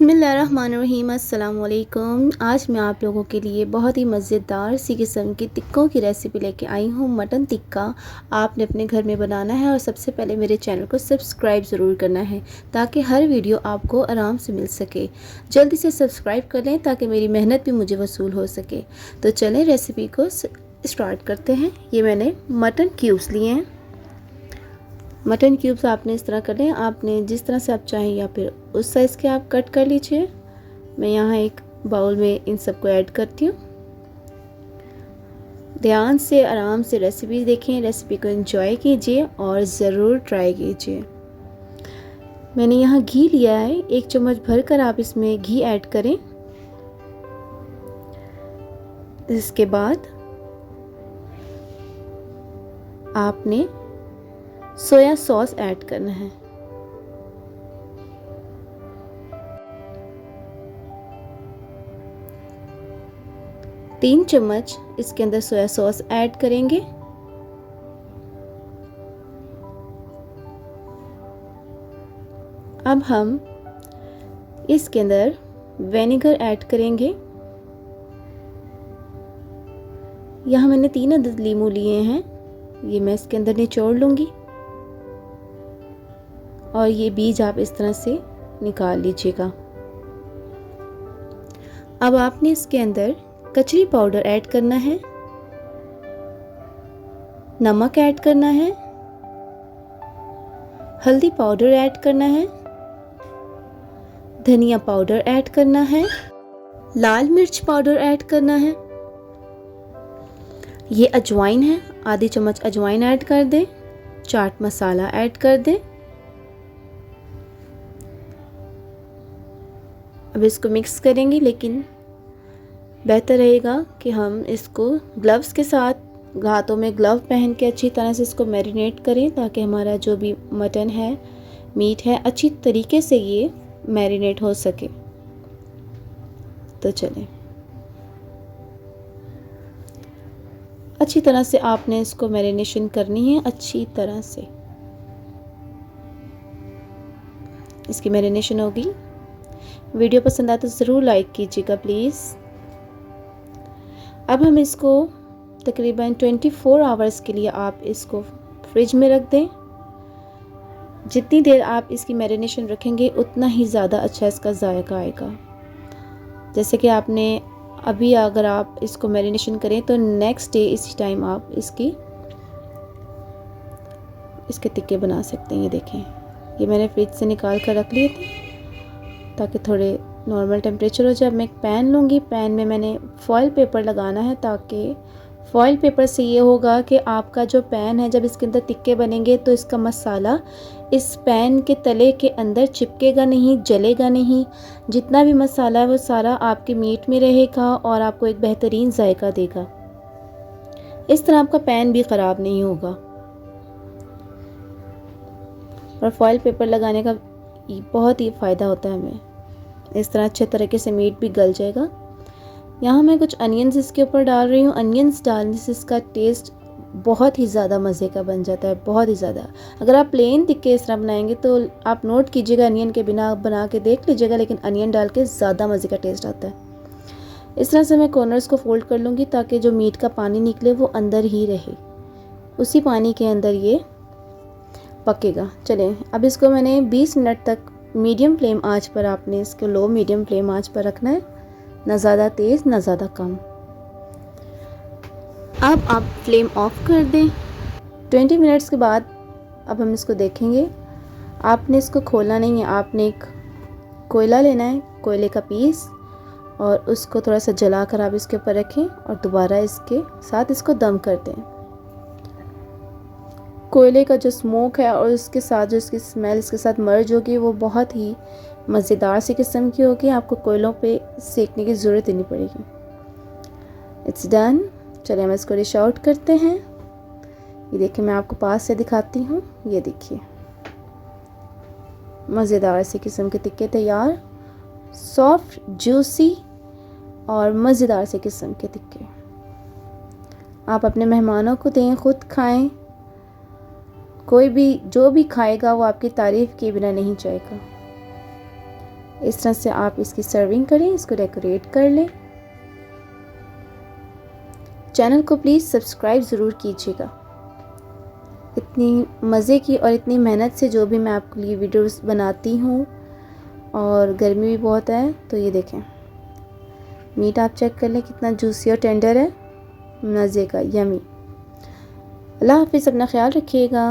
बिस्मिल्लाहिर्रहमानिर्रहीम। अस्सलाम वालेकुम। आज मैं आप लोगों के लिए बहुत ही मज़ेदार सी किस्म की टिक्कों की रेसिपी लेके आई हूँ। मटन टिक्का आपने अपने घर में बनाना है और सबसे पहले मेरे चैनल को सब्सक्राइब ज़रूर करना है ताकि हर वीडियो आपको आराम से मिल सके। जल्दी से सब्सक्राइब कर लें ताकि मेरी मेहनत भी मुझे वसूल हो सके। तो चलें रेसिपी को स्टार्ट करते हैं। ये मैंने मटन क्यूब्स लिए हैं। मटन क्यूब्स आपने इस तरह कर लें, आपने जिस तरह से आप चाहें या फिर उस साइज़ के आप कट कर लीजिए। मैं यहाँ एक बाउल में इन सबको ऐड करती हूँ। ध्यान से आराम से रेसिपी देखें, रेसिपी को एंजॉय कीजिए और ज़रूर ट्राई कीजिए। मैंने यहाँ घी लिया है, 1 चम्मच भरकर आप इसमें घी ऐड करें। इसके बाद आपने सोया सॉस ऐड करना है। तीन चम्मच इसके अंदर सोया सॉस ऐड करेंगे। अब हम इसके अंदर विनेगर ऐड करेंगे। यहाँ मैंने 3 अदद लीमू लिए हैं, ये मैं इसके अंदर निचोड़ लूँगी और ये बीज आप इस तरह से निकाल लीजिएगा। अब आपने इसके अंदर कचरी पाउडर ऐड करना है, नमक ऐड करना है, हल्दी पाउडर ऐड करना है, धनिया पाउडर ऐड करना है, लाल मिर्च पाउडर ऐड करना है। ये अजवाइन है, आधी चम्मच अजवाइन ऐड कर दें। चाट मसाला ऐड कर दें। अब इसको मिक्स करेंगे, लेकिन बेहतर रहेगा कि हम इसको ग्लव्स के साथ, हाथों में ग्लव पहन के अच्छी तरह से इसको मैरिनेट करें ताकि हमारा जो भी मटन है, मीट है, अच्छी तरीके से ये मैरिनेट हो सके। तो चलें, अच्छी तरह से आपने इसको मैरिनेशन करनी है। अच्छी तरह से इसकी मैरिनेशन होगी। वीडियो पसंद आए तो ज़रूर लाइक कीजिएगा प्लीज़। अब हम इसको तकरीबन 24 आवर्स के लिए आप इसको फ्रिज में रख दें। जितनी देर आप इसकी मैरिनेशन रखेंगे उतना ही ज़्यादा अच्छा इसका जायका आएगा। जैसे कि आपने अभी अगर आप इसको मैरिनेशन करें तो नेक्स्ट डे इसी टाइम आप इसके टिक्के बना सकते हैं। ये देखें, ये मैंने फ्रिज से निकाल कर रख लिए थे ताकि थोड़े नॉर्मल टेम्परेचर हो जाए। मैं एक पैन लूँगी, पैन में मैंने फॉइल पेपर लगाना है ताकि फॉइल पेपर से ये होगा कि आपका जो पैन है, जब इसके अंदर टिक्के बनेंगे तो इसका मसाला इस पैन के तले के अंदर चिपकेगा नहीं, जलेगा नहीं। जितना भी मसाला है वो सारा आपके मीट में रहेगा और आपको एक बेहतरीन जायका देगा। इस तरह आपका पैन भी ख़राब नहीं होगा। और फॉइल पेपर लगाने का बहुत ही फ़ायदा होता है हमें। इस तरह अच्छे तरीके से मीट भी गल जाएगा। यहाँ मैं कुछ अनियंस इसके ऊपर डाल रही हूँ। अनियंस डालने से इसका टेस्ट बहुत ही ज़्यादा मज़े का बन जाता है, बहुत ही ज़्यादा। अगर आप प्लेन टिक्के इस तरह बनाएंगे तो आप नोट कीजिएगा, अनियन के बिना बना के देख लीजिएगा, लेकिन अनियन डाल के ज़्यादा मज़े का टेस्ट आता है। इस तरह से मैं कॉर्नर्स को फोल्ड कर लूँगी ताकि जो मीट का पानी निकले वो अंदर ही रहे, उसी पानी के अंदर ये पकेगा। चलें, अब इसको मैंने 20 मिनट तक मीडियम फ्लेम आंच पर, आपने इसको लो मीडियम फ्लेम आंच पर रखना है, ना ज़्यादा तेज़ ना ज़्यादा कम। अब आप फ्लेम ऑफ कर दें। 20 मिनट्स के बाद अब हम इसको देखेंगे। आपने इसको खोलना नहीं है, आपने एक कोयला लेना है, कोयले का पीस, और उसको थोड़ा सा जलाकर आप इसके ऊपर रखें और दोबारा इसके साथ इसको दम कर दें। कोयले का जो स्मोक है और उसके साथ जो इसकी स्मेल इसके साथ मर्ज होगी वो बहुत ही मज़ेदार सी किस्म की होगी। आपको कोयलों पे सेकने की ज़रूरत ही नहीं पड़ेगी। It's done. चलिए हम इसको डिश आउट करते हैं। ये देखिए, मैं आपको पास से दिखाती हूँ। ये देखिए, मज़ेदार सी किस्म के टिक्के तैयार, सॉफ्ट, जूसी और मज़ेदार से किस्म के टिक्के। आप अपने मेहमानों को दें, ख़ुद खाएं। कोई भी जो भी खाएगा वो आपकी तारीफ़ किए बिना नहीं जाएगा। इस तरह से आप इसकी सर्विंग करें, इसको डेकोरेट कर लें। चैनल को प्लीज़ सब्सक्राइब ज़रूर कीजिएगा। इतनी मज़े की और इतनी मेहनत से जो भी मैं आपके लिए वीडियोस बनाती हूँ, और गर्मी भी बहुत है, तो ये देखें मीट आप चेक कर लें कितना जूसी और टेंडर है, मज़े का, यमी। अल्लाह हाफ़िज़, अपना ख्याल रखिएगा।